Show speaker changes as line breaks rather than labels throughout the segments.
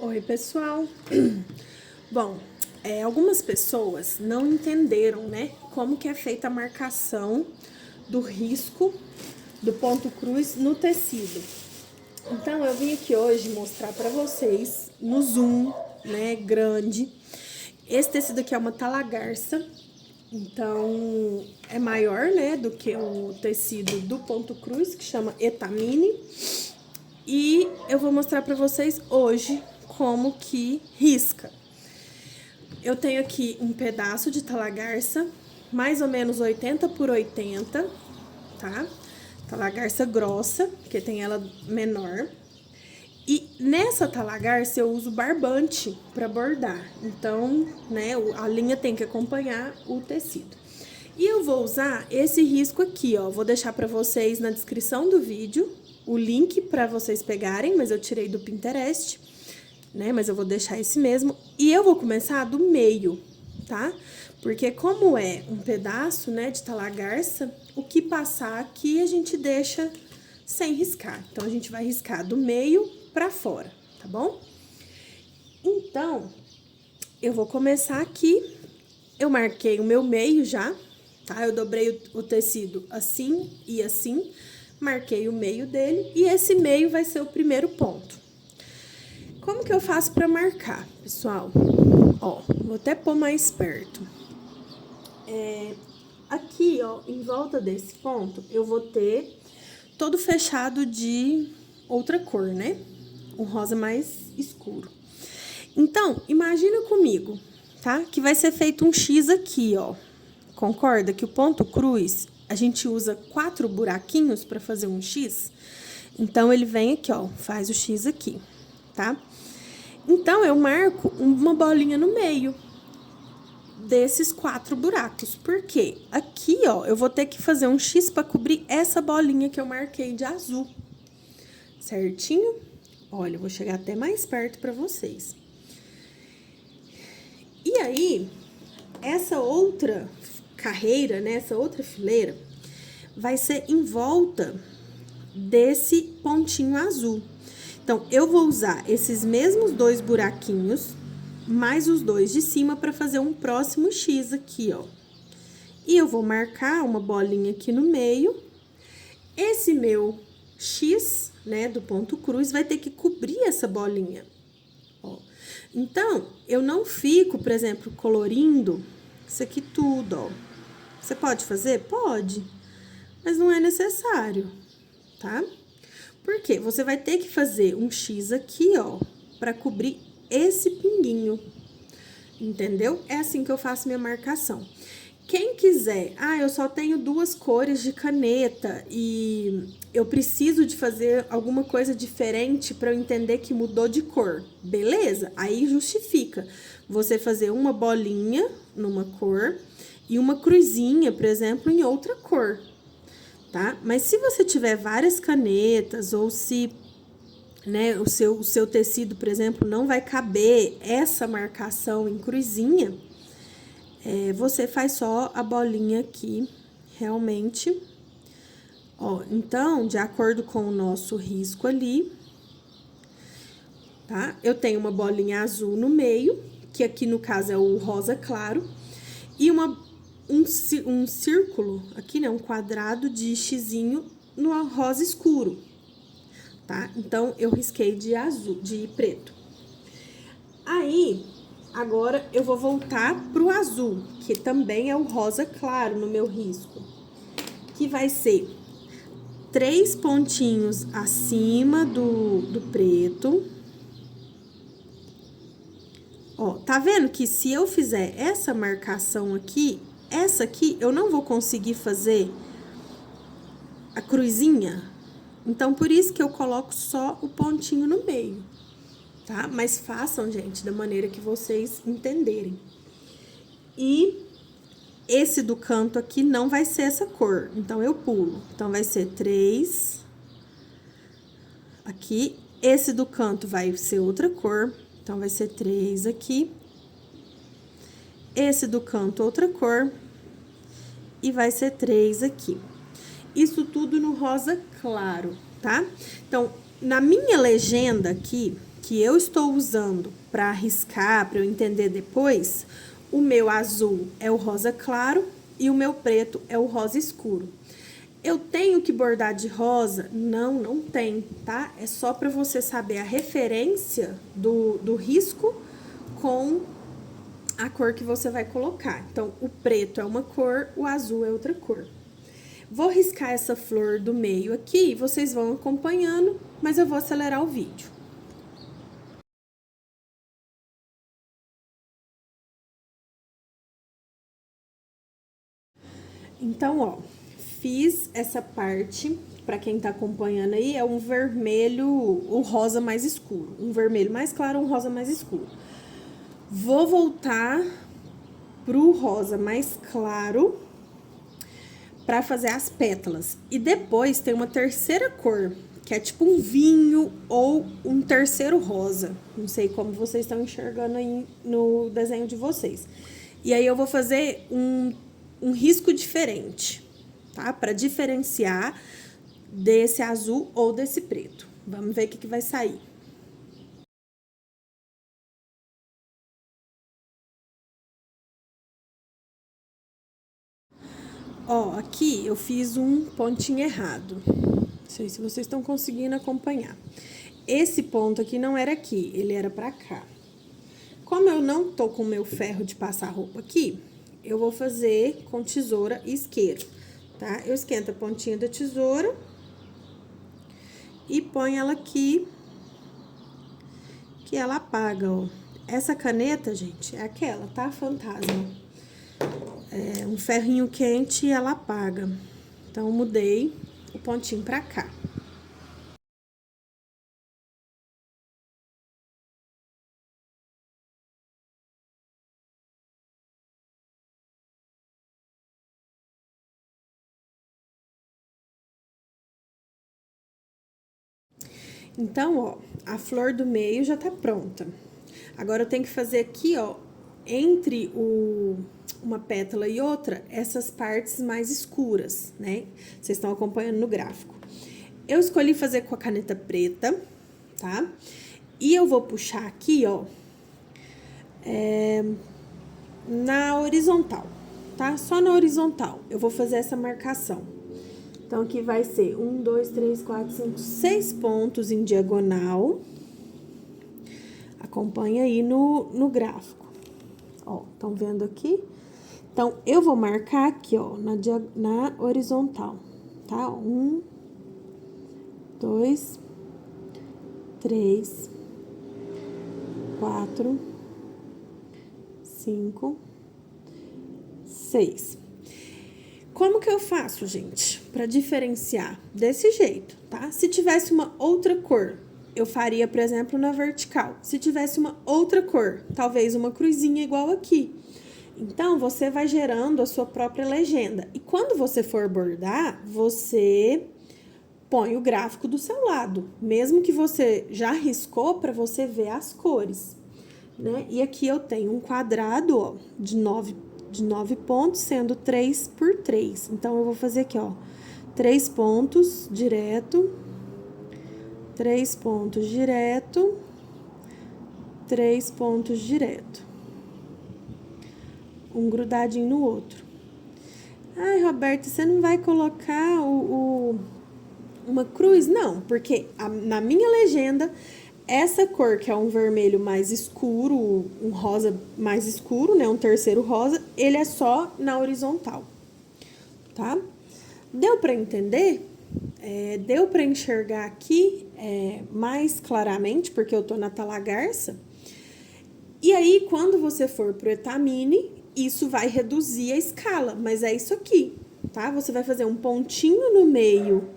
Oi, pessoal. Bom, algumas pessoas não entenderam, né, como que é feita a marcação do risco do ponto cruz no tecido. Então, eu vim aqui hoje mostrar para vocês no zoom, né, grande. Esse tecido aqui é uma talagarça, então é maior, né, do que o tecido do ponto cruz, que chama Etamine. E eu vou mostrar para vocês hoje como que risca. Eu tenho aqui um pedaço de talagarça, mais ou menos 80 por 80, tá? Talagarça grossa, porque tem ela menor. E nessa talagarça eu uso barbante para bordar. Então, né, a linha tem que acompanhar o tecido. E eu vou usar esse risco aqui, ó. Vou deixar para vocês na descrição do vídeo o link para vocês pegarem, mas eu tirei do Pinterest, né? Mas eu vou deixar esse mesmo. E eu vou começar do meio, tá? Porque como é um pedaço, né, de talagarça, o que passar aqui a gente deixa sem riscar. Então, a gente vai riscar do meio pra fora, tá bom? Então, eu vou começar aqui. Eu marquei o meu meio já, tá? Eu dobrei o tecido assim e assim, marquei o meio dele e esse meio vai ser o primeiro ponto. Como que eu faço pra marcar, pessoal? Ó, vou até pôr mais perto. Aqui, ó, em volta desse ponto, eu vou ter todo fechado de outra cor, né? Um rosa mais escuro. Então, imagina comigo, tá? Que vai ser feito um X aqui, ó. Concorda que o ponto cruz, a gente usa 4 buraquinhos para fazer um X? Então, ele vem aqui, ó, faz o X aqui, tá? Então, eu marco uma bolinha no meio desses 4 buracos. Por quê? Aqui, ó, eu vou ter que fazer um X para cobrir essa bolinha que eu marquei de azul. Certinho? Olha, eu vou chegar até mais perto para vocês. E aí, essa outra carreira, né, essa outra fileira, vai ser em volta desse pontinho azul. Então, eu vou usar esses mesmos 2 buraquinhos, mais os 2 de cima, para fazer um próximo X aqui, ó. E eu vou marcar uma bolinha aqui no meio. Esse meu X, né, do ponto cruz, vai ter que cobrir essa bolinha, ó. Então, eu não fico, por exemplo, colorindo isso aqui tudo, ó. Você pode fazer? Pode, mas não é necessário, tá? Por quê? Você vai ter que fazer um X aqui, ó, pra cobrir esse pinguinho, entendeu? É assim que eu faço minha marcação. Quem quiser, eu só tenho 2 cores de caneta e eu preciso de fazer alguma coisa diferente para eu entender que mudou de cor, beleza? Aí justifica você fazer uma bolinha numa cor e uma cruzinha, por exemplo, em outra cor, tá? Mas se você tiver várias canetas ou se, né, o seu tecido, por exemplo, não vai caber essa marcação em cruzinha, você faz só a bolinha aqui, realmente. Ó, então, de acordo com o nosso risco ali, tá? Eu tenho uma bolinha azul no meio, que aqui no caso é o rosa claro, e um círculo, aqui, né, um quadrado de xizinho no rosa escuro, tá? Então, eu risquei de azul, de preto. Aí, agora, eu vou voltar pro azul, que também é o rosa claro no meu risco, que vai ser 3 pontinhos acima do preto. Ó, tá vendo que se eu fizer essa marcação aqui, essa aqui eu não vou conseguir fazer a cruzinha? Então, por isso que eu coloco só o pontinho no meio, tá? Mas façam, gente, da maneira que vocês entenderem. E esse do canto aqui não vai ser essa cor, então eu pulo. Então, vai ser 3 aqui. Esse do canto vai ser outra cor, então vai ser 3 aqui. Esse do canto, outra cor. E vai ser 3 aqui. Isso tudo no rosa claro, tá? Então, na minha legenda aqui, que eu estou usando para riscar, para eu entender depois, o meu azul é o rosa claro e o meu preto é o rosa escuro. Eu tenho que bordar de rosa? Não, não tem, tá? É só para você saber a referência do risco com a cor que você vai colocar. Então, o preto é uma cor, o azul é outra cor. Vou riscar essa flor do meio aqui, vocês vão acompanhando, mas eu vou acelerar o vídeo. Então, ó, fiz essa parte, pra quem tá acompanhando aí, é um vermelho, o rosa mais escuro. Um vermelho mais claro, um rosa mais escuro. Vou voltar pro rosa mais claro pra fazer as pétalas. E depois tem uma terceira cor, que é tipo um vinho ou um terceiro rosa. Não sei como vocês estão enxergando aí no desenho de vocês. E aí eu vou fazer um risco diferente, tá? Para diferenciar desse azul ou desse preto. Vamos ver o que vai sair. Ó, aqui eu fiz um pontinho errado. Não sei se vocês estão conseguindo acompanhar. Esse ponto aqui não era aqui, ele era pra cá. Como eu não tô com o meu ferro de passar roupa aqui, eu vou fazer com tesoura e isqueiro, tá? Eu esquento a pontinha da tesoura e ponho ela aqui, que ela apaga, ó. Essa caneta, gente, é aquela, tá? Fantasma. É um ferrinho quente e ela apaga. Então, mudei o pontinho pra cá. Então, ó, a flor do meio já tá pronta. Agora, eu tenho que fazer aqui, ó, entre uma pétala e outra, essas partes mais escuras, né? Vocês estão acompanhando no gráfico. Eu escolhi fazer com a caneta preta, tá? E eu vou puxar aqui, ó, na horizontal, tá? Só na horizontal. Eu vou fazer essa marcação. Então, aqui vai ser 1, 2, 3, 4, 5, 6 pontos em diagonal. Acompanha aí no gráfico. Ó, estão vendo aqui? Então, eu vou marcar aqui, ó, na horizontal, tá? 1, 2, 3, 4, 5, 6. Como que eu faço, gente, para diferenciar? Desse jeito, tá? Se tivesse uma outra cor, eu faria, por exemplo, na vertical. Se tivesse uma outra cor, talvez uma cruzinha igual aqui. Então, você vai gerando a sua própria legenda. E quando você for bordar, você põe o gráfico do seu lado, mesmo que você já riscou para você ver as cores, né? E aqui eu tenho um quadrado, ó, de 9 pontos, sendo 3 por 3. Então, eu vou fazer aqui, ó, 3 pontos direto, 3 pontos direto, 3 pontos direto. Um grudadinho no outro. Ai, Roberta, você não vai colocar uma cruz? Não, porque na minha legenda, essa cor, que é um vermelho mais escuro, um rosa mais escuro, né? Um terceiro rosa, ele é só na horizontal, tá? Deu pra entender? Deu pra enxergar aqui mais claramente, porque eu tô na Talagarça? E aí, quando você for pro Etamine, isso vai reduzir a escala, mas é isso aqui, tá? Você vai fazer um pontinho no meio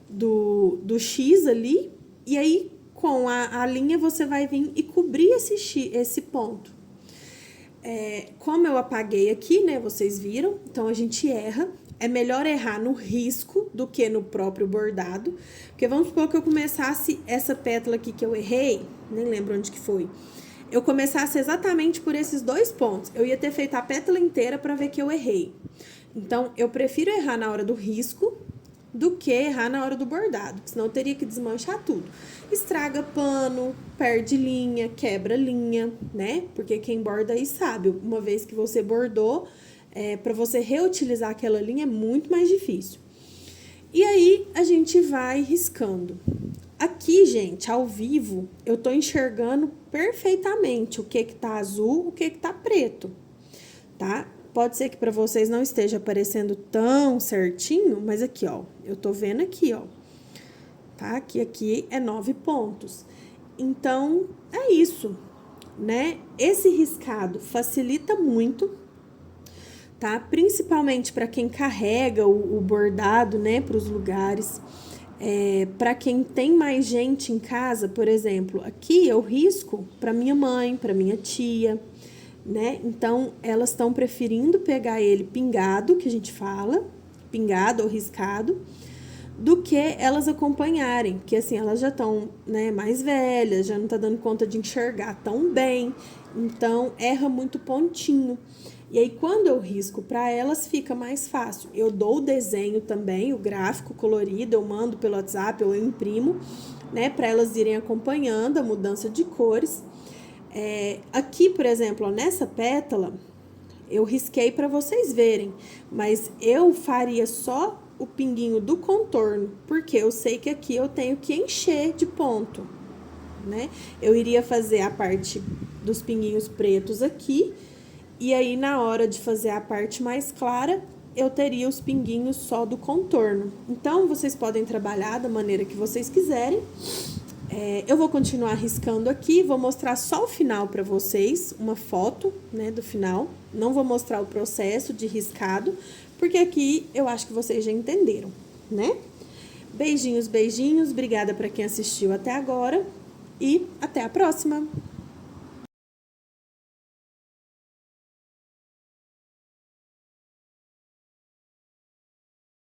do X ali, e aí, com a linha, você vai vir e cobrir esse ponto. Como eu apaguei aqui, né, vocês viram, então a gente erra. É melhor errar no risco do que no próprio bordado, porque vamos supor que eu começasse essa pétala aqui que eu errei, nem lembro onde que foi, eu começasse exatamente por esses 2 pontos, eu ia ter feito a pétala inteira para ver que eu errei. Então, eu prefiro errar na hora do risco do que errar na hora do bordado, senão eu teria que desmanchar tudo. Estraga pano, perde linha, quebra linha, né? Porque quem borda aí sabe, uma vez que você bordou, para você reutilizar aquela linha é muito mais difícil. E aí, a gente vai riscando. Aqui, gente, ao vivo, eu tô enxergando perfeitamente o que tá azul, o que tá preto, tá? Pode ser que para vocês não esteja aparecendo tão certinho, mas aqui, ó, eu tô vendo aqui, ó, tá? Que aqui é 9 pontos. Então, é isso, né? Esse riscado facilita muito, tá? Principalmente para quem carrega o bordado, né, para os lugares. Para quem tem mais gente em casa, por exemplo, aqui eu risco para minha mãe, para minha tia, né? Então, elas estão preferindo pegar ele pingado, que a gente fala, pingado ou riscado, do que elas acompanharem, porque assim, elas já estão, né, mais velhas, já não tá dando conta de enxergar tão bem, então erra muito pontinho. E aí, quando eu risco para elas, fica mais fácil. Eu dou o desenho também, o gráfico colorido, eu mando pelo WhatsApp, ou eu imprimo, né, para elas irem acompanhando a mudança de cores. Aqui, por exemplo, ó, nessa pétala, eu risquei para vocês verem, mas eu faria só o pinguinho do contorno, porque eu sei que aqui eu tenho que encher de ponto, né? Eu iria fazer a parte dos pinguinhos pretos aqui, e aí na hora de fazer a parte mais clara, eu teria os pinguinhos só do contorno. Então, vocês podem trabalhar da maneira que vocês quiserem. Eu vou continuar riscando aqui, vou mostrar só o final para vocês, uma foto, né, do final. Não vou mostrar o processo de riscado, porque aqui eu acho que vocês já entenderam, né? Beijinhos, beijinhos, obrigada para quem assistiu até agora e até a próxima!